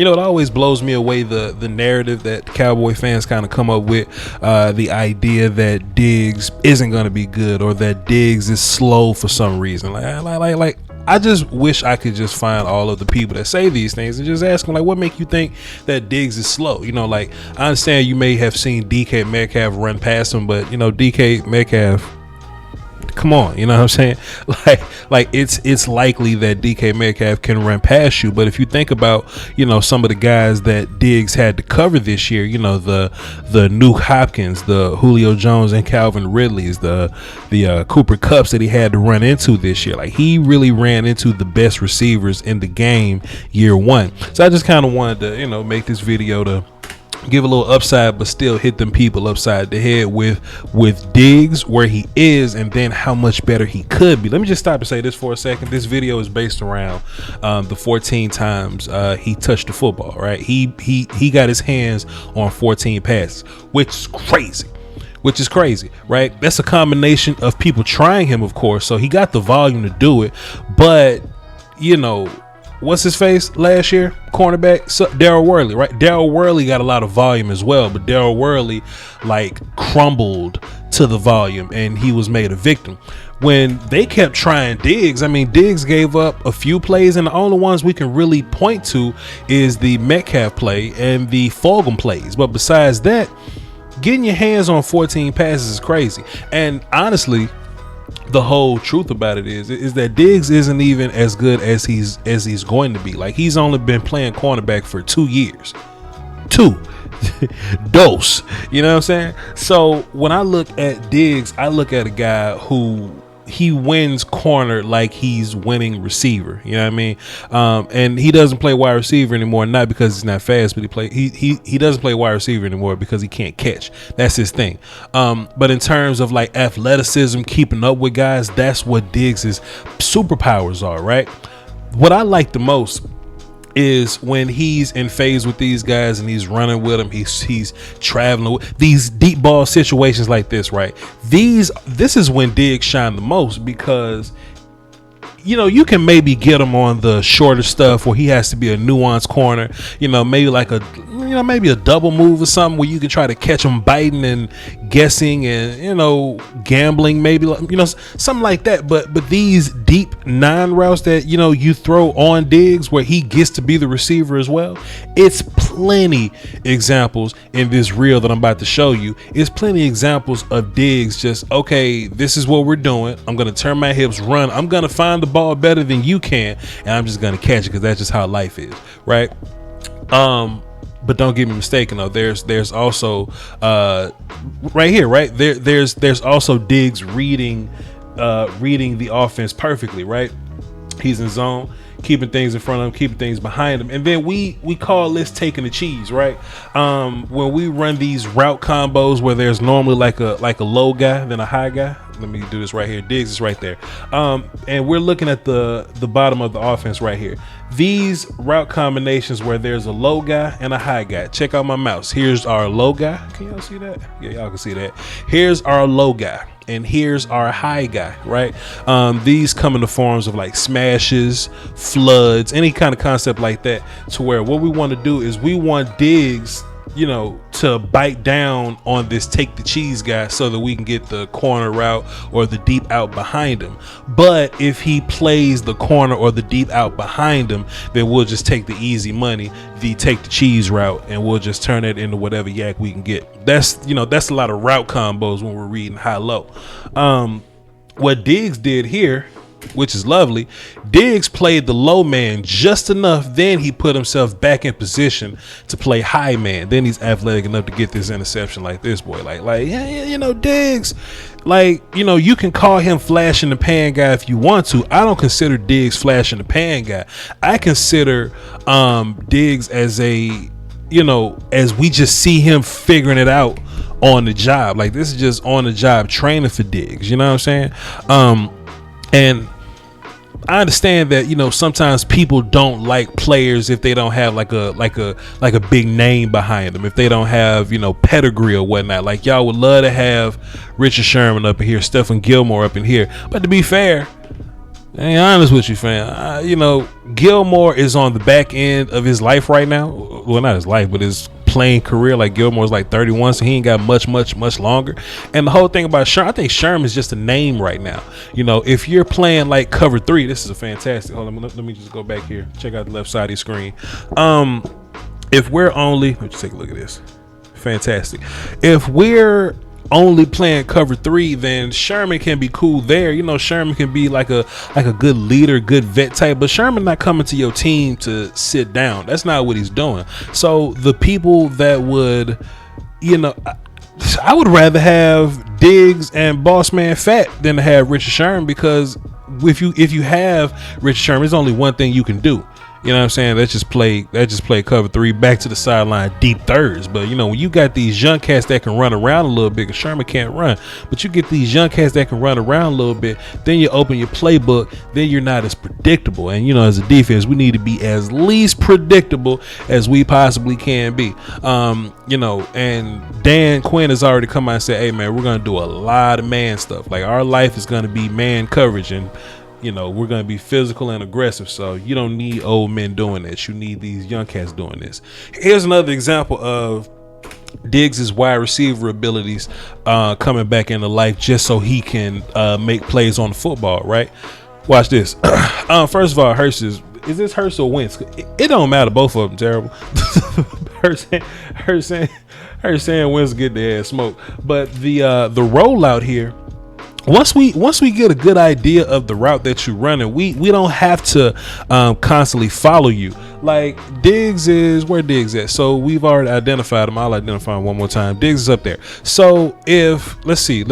You know, it always blows me away the narrative that Cowboy fans kind of come up with, the idea that Diggs isn't going to be good or that Diggs is slow for some reason. Like I just wish I could just find all of the people that say these things and just ask them, like, what make you think that Diggs is slow? You know, like, I understand you may have seen DK Metcalf run past him, but, you know, DK Metcalf, come on, you know what I'm saying? Like it's likely that DK Metcalf can run past you, but if you think about, you know, some of the guys that Diggs had to cover this year, you know, the Nuke Hopkins, the Julio Jones and Calvin Ridleys, the Cooper Kupps that he had to run into this year, like he really ran into the best receivers in the game year one. So I just kind of wanted to, you know, make this video to give a little upside, but still hit them people upside the head with Diggs, where he is, and then how much better he could be. Let me just stop and say this for a second. This video is based around the 14 times he touched the football, right? He got his hands on 14 passes, which is crazy, right? That's a combination of people trying him, of course, so he got the volume to do it, but, you know, what's his face last year? Cornerback, Daryl Worley, right? Daryl Worley got a lot of volume as well, but Daryl Worley like crumbled to the volume and he was made a victim. When they kept trying Diggs, I mean, Diggs gave up a few plays, and the only ones we can really point to is the Metcalf play and the Fulgham plays. But besides that, getting your hands on 14 passes is crazy. And honestly, the whole truth about it is that Diggs isn't even as good as he's going to be. Like, he's only been playing cornerback for 2 years. Dose. You know what I'm saying? So when I look at Diggs, I look at a guy who he wins corner like he's winning receiver. You know what I mean? And he doesn't play wide receiver anymore, not because he's not fast, but he doesn't play wide receiver anymore because he can't catch. That's his thing. But in terms of like athleticism, keeping up with guys, that's what Diggs' superpowers are, right? What I like the most is when he's in phase with these guys and he's running with them, he's traveling with these deep ball situations like this, right? This is when Diggs shine the most, because, you know, you can maybe get him on the shorter stuff where he has to be a nuanced corner, you know, maybe like maybe a double move or something where you can try to catch him biting and guessing and, you know, gambling, maybe, you know, something like that. But these deep 9 routes that, you know, you throw on Diggs where he gets to be the receiver as well, it's plenty examples in this reel that I'm about to show you. It's plenty examples of Diggs just, okay, this is what we're doing. I'm going to turn my hips, run. I'm going to find the ball better than you can, and I'm just going to catch it because that's just how life is, right? But don't get me mistaken though. There's also right here, right? There's also Diggs reading the offense perfectly, right? He's in zone, keeping things in front of him, keeping things behind him, and then we call this taking the cheese, right? When we run these route combos where there's normally like a low guy then a high guy. Let me do this right here. Diggs is right there, and we're looking at the bottom of the offense right here. These route combinations where there's a low guy and a high guy. Check out my mouse. Here's our low guy. Can y'all see that? Yeah, y'all can see that. Here's our low guy, and here's our high guy, right? These come in the forms of like smashes, floods, any kind of concept like that, to where what we want to do is we want Diggs, you know, to bite down on this take the cheese guy so that we can get the corner route or the deep out behind him. But if he plays the corner or the deep out behind him, then we'll just take the easy money, the take the cheese route, and we'll just turn it into whatever yak we can get. That's a lot of route combos when we're reading high-low. What Diggs did here, which is lovely, Diggs played the low man just enough, then he put himself back in position to play high man. Then he's athletic enough to get this interception like this, boy. Like you know, Diggs, like, you know, you can call him flash in the pan guy if you want to. I don't consider Diggs flash in the pan guy. I consider Diggs as a, you know, as we just see him figuring it out on the job. Like, this is just on the job training for Diggs, you know what I'm saying? And I understand that, you know, sometimes people don't like players if they don't have like a big name behind them, if they don't have, you know, pedigree or whatnot. Like, y'all would love to have Richard Sherman up in here, Stephon Gilmore up in here. But to be fair, Hey, honest with you, fam. Gilmore is on the back end of his life right now. Well, not his life, but his playing career. Like, Gilmore's like 31, so he ain't got much longer. And the whole thing about Sherm, I think Sherm is just a name right now. If you're playing like cover 3, this is a fantastic. Hold on, let me just go back here. Check out the left side of your screen. If we're only, let's take a look at this. Fantastic. If we're only playing cover 3, then Sherman can be cool there. Sherman can be like a good leader, good vet type, but Sherman not coming to your team to sit down. That's not what he's doing. So the people that would, I would rather have Diggs and Boss Man Fat than to have Richard Sherman, because if you have Richard Sherman, there's only one thing you can do. You know what I'm saying? Let's just play cover 3 back to the sideline, deep thirds. But when you got these young cats that can run around a little bit, 'cause Sherman can't run, but you get these young cats that can run around a little bit, then you open your playbook, then you're not as predictable. And as a defense, we need to be as least predictable as we possibly can be. And Dan Quinn has already come out and said, hey man, we're gonna do a lot of man stuff. Like, our life is gonna be man coverage, and we're going to be physical and aggressive. So you don't need old men doing this. You need these young cats doing this. Here's another example of Diggs' wide receiver abilities coming back into life, just so he can make plays on the football, right? Watch this. First of all, Hurst is this Hurst or Wentz? It don't matter. Both of them terrible. Hurst saying Wentz get their ass smoked. But the rollout here, once we get a good idea of the route that you're running, we don't have to constantly follow you. Like, Diggs is where Diggs at. So we've already identified him. I'll identify him one more time. Diggs is up there. So if let's see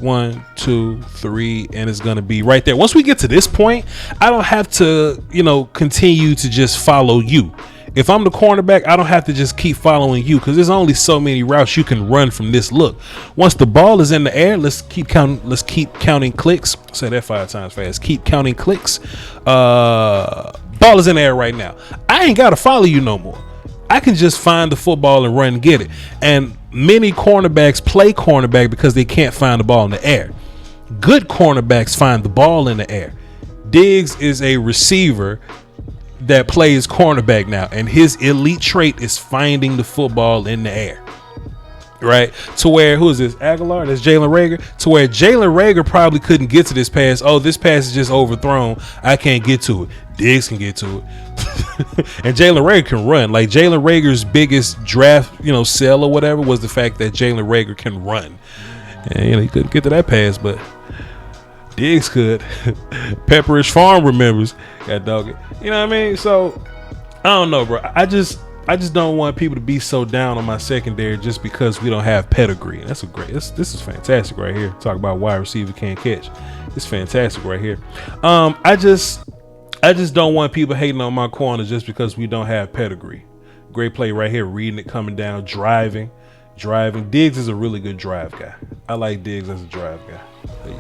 1, 2, 3, and it's gonna be right there. Once we get to this point, I don't have to continue to just follow you. If I'm the cornerback, I don't have to just keep following you, because there's only so many routes you can run from this look. Once the ball is in the air, let's keep counting clicks. Say that 5 times fast. Keep counting clicks. Ball is in the air right now. I ain't got to follow you no more. I can just find the football and run and get it. And many cornerbacks play cornerback because they can't find the ball in the air. Good cornerbacks find the ball in the air. Diggs is a receiver that plays cornerback now, and his elite trait is finding the football in the air, right? To where, who is this? Aguilar? That's Jalen Reagor. To where Jalen Reagor probably couldn't get to this pass. Oh, this pass is just overthrown. I can't get to it. Diggs can get to it. And Jalen Reagor can run. Like, Jalen Reagor's biggest draft, sell or whatever was the fact that Jalen Reagor can run. And he couldn't get to that pass, but Diggs could. Pepperish Farm remembers. God dog it. You know what I mean? So I don't know, bro. I just don't want people to be so down on my secondary just because we don't have pedigree. This is fantastic right here. Talk about wide receiver can't catch. It's fantastic right here. I just don't want people hating on my corner just because we don't have pedigree. Great play right here. Reading it, coming down, driving. Diggs is a really good drive guy. I like Diggs as a drive guy. There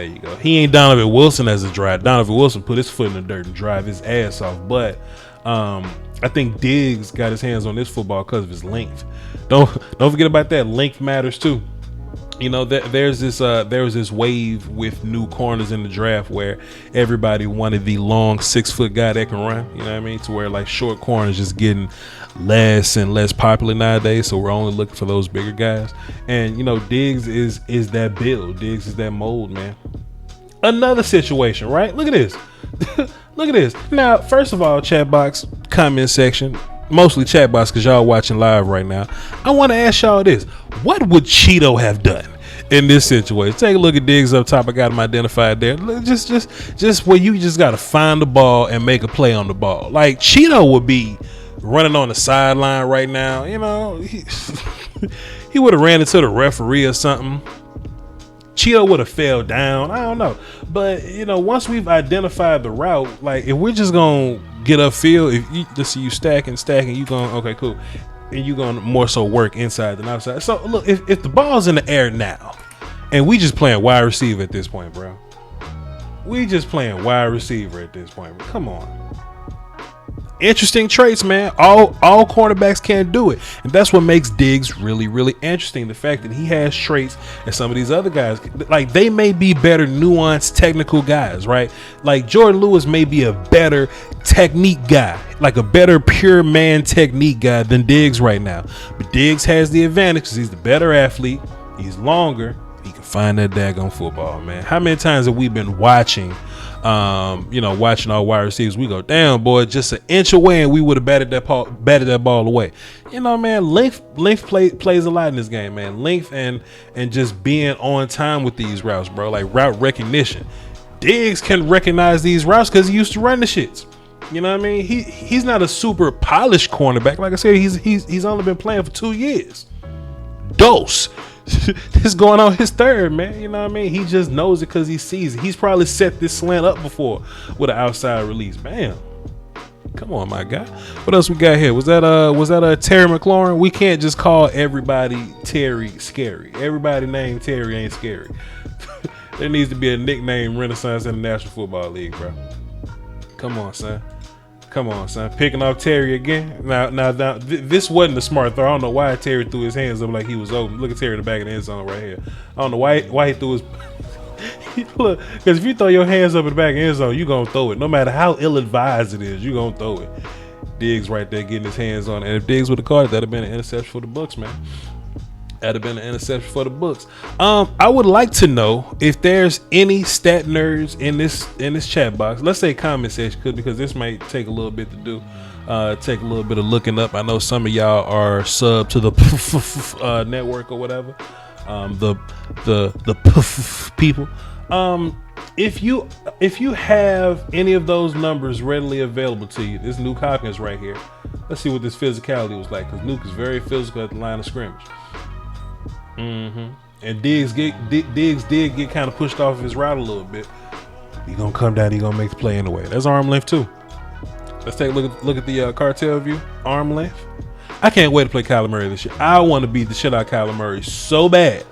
you go. He ain't Donovan Wilson as a drive. Donovan Wilson put his foot in the dirt and drive his ass off. But I think Diggs got his hands on this football because of his length. Don't forget about that. Length matters too. There's this wave with new corners in the draft where everybody wanted the long 6-foot guy that can run. You know what I mean? To where like short corners just getting less and less popular nowadays. So we're only looking for those bigger guys. And Diggs is that build. Diggs is that mold, man. Another situation, right? Look at this. Look at this. Now, first of all, chat box, comment section, mostly chat box because y'all watching live right now. I want to ask y'all this. What would Cheeto have done in this situation? Take a look at Diggs up top. I got him identified there. Just where you just got to find the ball and make a play on the ball. Like, Cheeto would be running on the sideline right now. He would have ran into the referee or something. Cheeto would have fell down. I don't know. But, once we've identified the route, like, if we're just going to get upfield, if you just see you stacking, you going, okay, cool. And you going to more so work inside than outside. So, look, if the ball's in the air now, and we just playing wide receiver at this point, bro. We just playing wide receiver at this point. Come on. interesting traits, man. All cornerbacks can't do it, and that's what makes Diggs really, really interesting. The fact that he has traits and some of these other guys, like they may be better nuanced technical guys, right? Like Jordan Lewis may be a better technique guy, like a better pure man technique guy than Diggs right now. But Diggs has the advantage because he's the better athlete. He's longer. He can find that daggone football, man. How many times have we been watching? Watching our wide receivers, we go, damn, boy, just an inch away and we would have batted that ball away. Man, length plays a lot in this game, man. Length and just being on time with these routes, bro. Like route recognition. Diggs can recognize these routes because he used to run the shits. You know what I mean? He's not a super polished cornerback. Like I said, he's only been playing for 2 years. Dose. This going on his third, man. You know what I mean? He just knows it because he sees it. He's probably set this slant up before with an outside release. Bam. Come on, my guy. What else we got here? Was that Terry McLaurin? We can't just call everybody Terry scary. Everybody named Terry ain't scary. There needs to be a nickname renaissance in the National Football League, bro. Come on, son. Picking off Terry again. Now, this wasn't a smart throw. I don't know why Terry threw his hands up like he was open. Look at Terry in the back of the end zone right here. I don't know why he threw his. Look, because if you throw your hands up in the back of the end zone, you're going to throw it. No matter how ill-advised it is, you're going to throw it. Diggs right there getting his hands on it. And if Diggs would have caught it, that would have been an interception for the Bucs, man. That'd have been an interception for the Bucs. I would like to know if there's any stat nerds in this chat box. Let's say comment section, because this might take a little bit to do. Take a little bit of looking up. I know some of y'all are sub to the network or whatever. The people. If you have any of those numbers readily available to you, this Nuke Hopkins right here. Let's see what this physicality was like, because Nuke is very physical at the line of scrimmage. And Diggs did get kind of pushed off his route a little bit. He gonna come down. He gonna make the play anyway. That's arm length too. Let's take a look at the cartel view. Arm length. I can't wait to play Kyler Murray this year. I want to beat the shit out of Kyler Murray so bad.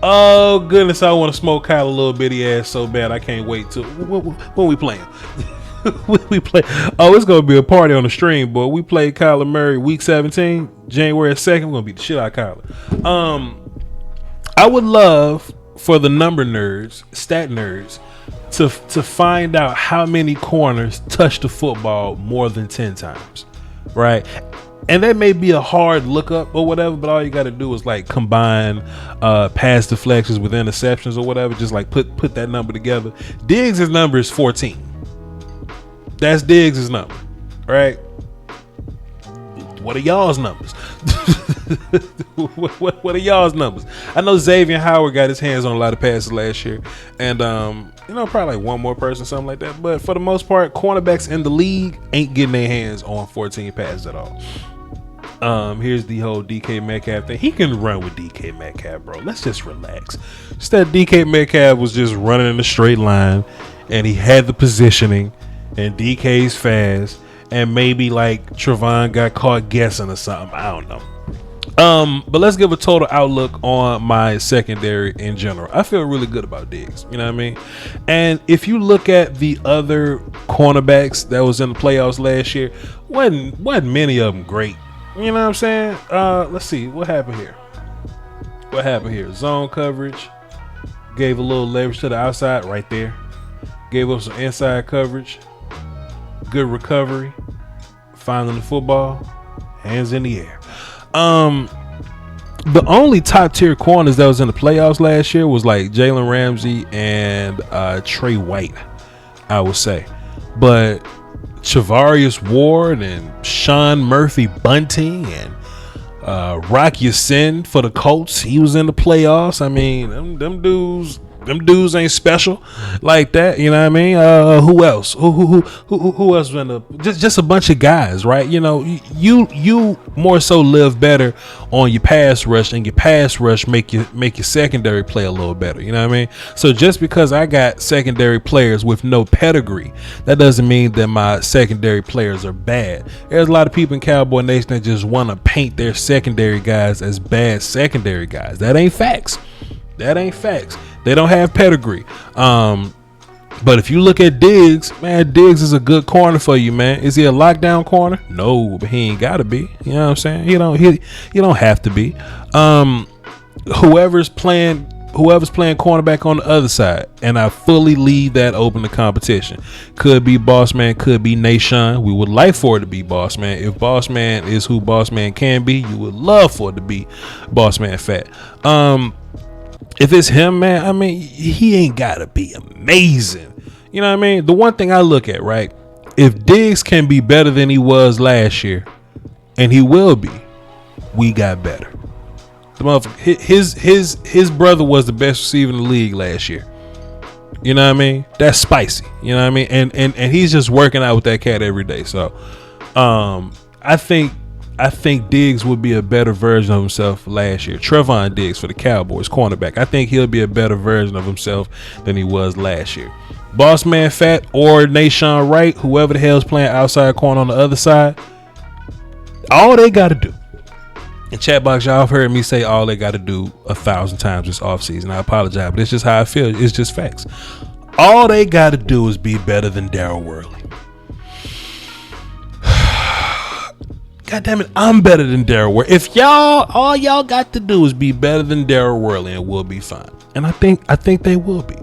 Oh goodness, I want to smoke Kyler a little bitty ass so bad. I can't wait to when we play him. We play. Oh, it's gonna be a party on the stream, boy. We play Kyler Murray week 17, January 2nd. We're gonna beat the shit out of Kyler. I would love for the number nerds, stat nerds, to find out how many corners touch the football more than 10 times, right? And that may be a hard lookup or whatever, but all you got to do is like combine pass deflections with interceptions or whatever. Just like put that number together. Diggs' number is 14. That's Diggs' number, right? What are y'all's numbers? what are y'all's numbers? I know Xavier Howard got his hands on a lot of passes last year, and probably like one more person, something like that. But for the most part, cornerbacks in the league ain't getting their hands on 14 passes at all. Here's the whole DK Metcalf thing. He can run with DK Metcalf, bro. Let's just relax. Just that DK Metcalf was just running in a straight line, and he had the positioning, and DK's fast. And maybe like Trevon got caught guessing or something. I don't know. But let's give a total outlook on my secondary in general. I feel really good about Diggs. You know what I mean? And if you look at the other cornerbacks that was in the playoffs last year, wasn't many of them great. You know what I'm saying? Let's see what happened here. Zone coverage. Gave a little leverage to the outside right there. Gave up some inside coverage. Good recovery, finding the football, hands in the air. The only top tier corners that was in the playoffs last year was like Jalen Ramsey and Trey White, I would say. But Charvarius Ward and Sean Murphy Bunting and Rock Ya-Sin for the Colts, he was in the playoffs. I mean, them dudes ain't special like that, you know what I mean? Who else? Who else was in the just a bunch of guys, right? You know, you more so live better on your pass rush, and your pass rush make your secondary play a little better, you know what I mean? So just because I got secondary players with no pedigree, that doesn't mean that my secondary players are bad. There's a lot of people in Cowboy Nation that just want to paint their secondary guys as bad secondary guys. That ain't facts. They don't have pedigree. But if you look at Diggs, man, Diggs is a good corner for you, man. Is he a lockdown corner? No, but he ain't gotta be. You know what I'm saying? You don't have to be. Whoever's playing cornerback on the other side, and I fully leave that open to competition. Could be Boss Man, could be Nation. We would like for it to be Boss Man. If Boss Man is who Boss Man can be, you would love for it to be Boss Man Fat. If it's him, man, I mean, he ain't gotta be amazing. You know what I mean? The one thing I look at, right? If Diggs can be better than he was last year, and he will be, we got better. The motherfucker, his brother was the best receiver in the league last year. You know what I mean? That's spicy. You know what I mean? And he's just working out with that cat every day. So, I think Diggs would be a better version of himself last year. Trevon Diggs for the Cowboys, cornerback. I think he'll be a better version of himself than he was last year. Boss Man Fat or Nation Wright, whoever the hell's playing outside corner on the other side, all they got to do. In chat box, y'all have heard me say all they got to do 1,000 times this offseason. I apologize, but it's just how I feel. It's just facts. All they got to do is be better than Daryl Worley. God damn it, I'm better than Daryl Worley. If all y'all got to do is be better than Daryl Worley, and we'll be fine. And I think they will be.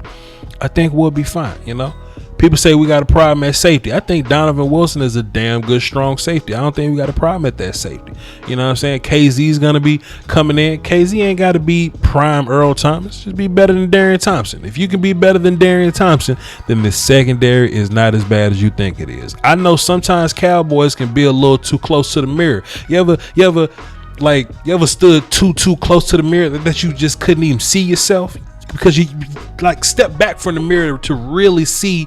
I think we'll be fine. You know, people say we got a problem at safety. I think Donovan Wilson is a damn good, strong safety. I don't think we got a problem at that safety. You know what I'm saying? KZ's gonna be coming in. KZ ain't got to be prime Earl Thomas. Just be better than Darian Thompson. If you can be better than Darian Thompson, then the secondary is not as bad as you think it is. I know sometimes Cowboys can be a little too close to the mirror. You ever stood too close to the mirror that you just couldn't even see yourself? Because you like step back from the mirror to really see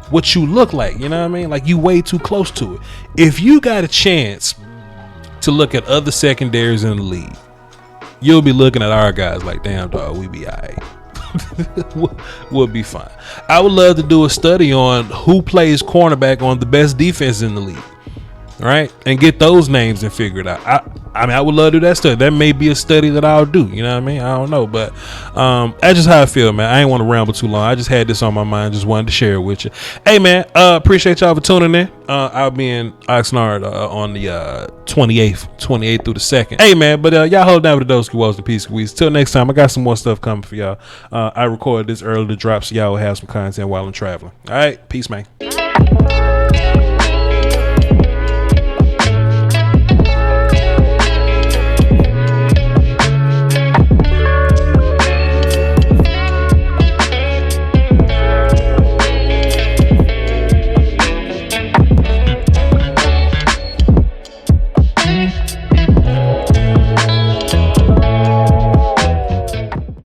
what you look like. You know what I mean? Like you way too close to it. If you got a chance to look at other secondaries in the league, you'll be looking at our guys like, damn dog, we be all right. We'll be fine. I would love to do a study on who plays cornerback on the best defense in the league. Right, and get those names and figure it out. I would love to do that study. That may be a study that I'll do. You know what I mean? I don't know, but that's just how I feel, man. I ain't want to ramble too long. I just had this on my mind. Just wanted to share it with you. Hey, man, appreciate y'all for tuning in. I'll be in Oxnard on the 28th through the 2nd. Hey, man, but y'all hold down with the Doski Walls and Peace Squeeze. Till next time, I got some more stuff coming for y'all. I recorded this early to drop, so y'all will have some content while I'm traveling. All right, peace, man.